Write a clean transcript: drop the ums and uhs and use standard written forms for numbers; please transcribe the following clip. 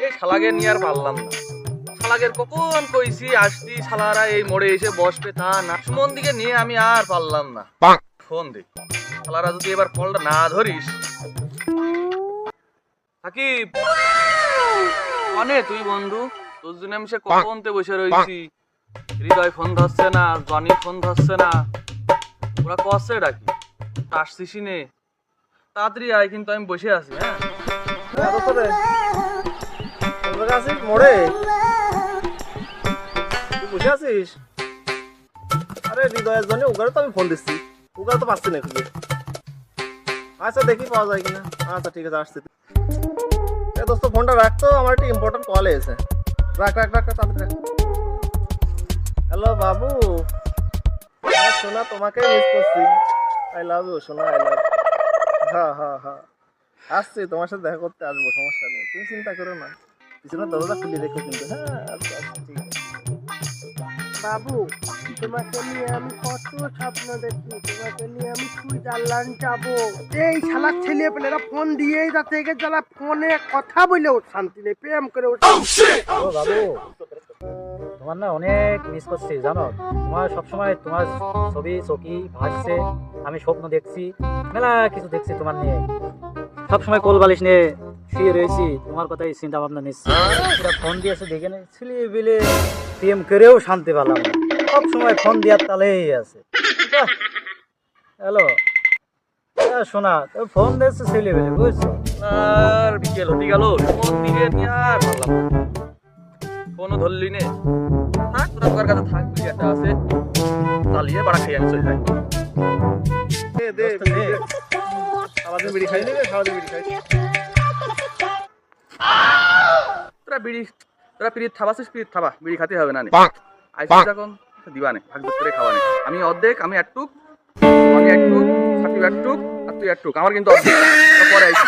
এই শালাকে নিয়ে আর পারলাম না। শালাকের কখন কইছি আসতি, শালারা এই মোড়ে এসে বসবে তা না। সুমন দিকে নিয়ে আমি আর পারলাম না। ফোন দে, শালারা যদি এবার কলটা না ধরিস। সাকিব, মানে তুই বন্ধু, তোর জন্য আমি সে কখন তে বসে রয়েছি। হৃদয় ফোন ধরছে না, জনি ফোন ধরছে না, ওরা কষে ডাকি, আসছিস নে, তাড়াতাড়ি আয়, কিন্তু আমি বসে আছি। মোড়ে তুই বসে আছিস? আরে হৃদয়ের জন্য ওগারে তো আমি ফোন দিচ্ছি, ওগারে তো পাচ্ছি না খুঁজে। আচ্ছা দেখি পাওয়া যায় কিনা। আচ্ছা ঠিক আছে, আসছি। দোস্ত ফোনটা রাখতো, আমার একটা ইম্পর্টেন্ট কল এসেছে। রাখ রাখ রাখ তাড়াতাড়ি রাখ। হ্যালো বাবু, সোনা তোমাকে মিস করছি। আই লাভ ইউ সোনা, আই লাভ। হ্যাঁ হ্যাঁ হ্যাঁ, আসছি, তোমার সাথে দেখা করতে আসবো, সমস্যা নেই, তুমি চিন্তা করো না। পিছনে দরজা খুলে রেখো কিন্তু। হ্যাঁ আচ্ছা আচ্ছা ঠিক আছে। বাবু, তোমাকে নিয়ে আমি কত স্বপ্ন দেখি, তোমাকে নিয়ে আমি সুইজারল্যান্ড যাবো। এই শালার ছেলে পেলেরা ফোন দিয়েই যাচ্ছে, একে যারা ফোনে কথা বলেও শান্তি নেই, প্রেম করেও শান্তি নেই। ও বাবু, তোমার না অনেক মিস করছি জানো। তোমার সবসময় তোমার ছবি চকি ভাসছে, আমি স্বপ্ন দেখছি, মেলা কিছু দেখছি তোমার নিয়ে। সবসময় কোল বালিশ নিয়ে শুয়ে রয়েছি, তোমার কথাই চিন্তা ভাবনা নিচ্ছি। এটা ফোন দিয়েছে দেখে নেই, ছেলে বিলে প্রেম করেও শান্তি পেলাম না, সবসময় ফোন দেওয়ার তালেই আছে। হ্যালো শোনা, ফোন দিয়েছে ছেলে বেলে, বুঝছো? আর বিকেল হতে গেল, সুমন দিকে নিয়ে আর পারলাম না। ফোনও ধরলি নে, থাক তোরা তোর কাছে থাক, তুই একটা আছে চালিয়ে বাড়া খেয়ে আমি চলে যাই। দে দে বিড়ি দে। সারাদিন বিড়ি খাই নেবে, সারাদিন বিড়ি খাই। তোরা পিরিত থাবাসিস, পিরিত থাবা, বিড়ি খাতে হবে না নে। আইসিস এখন দিবা নে, ভাগ করে খাওয়া নে। আমি অর্ধেক, আমি একটুক, আমি একটুক, সাকিব একটুক, আর তুই একটুক, আমার কিন্তু অর্ধেক। পরে আইসি।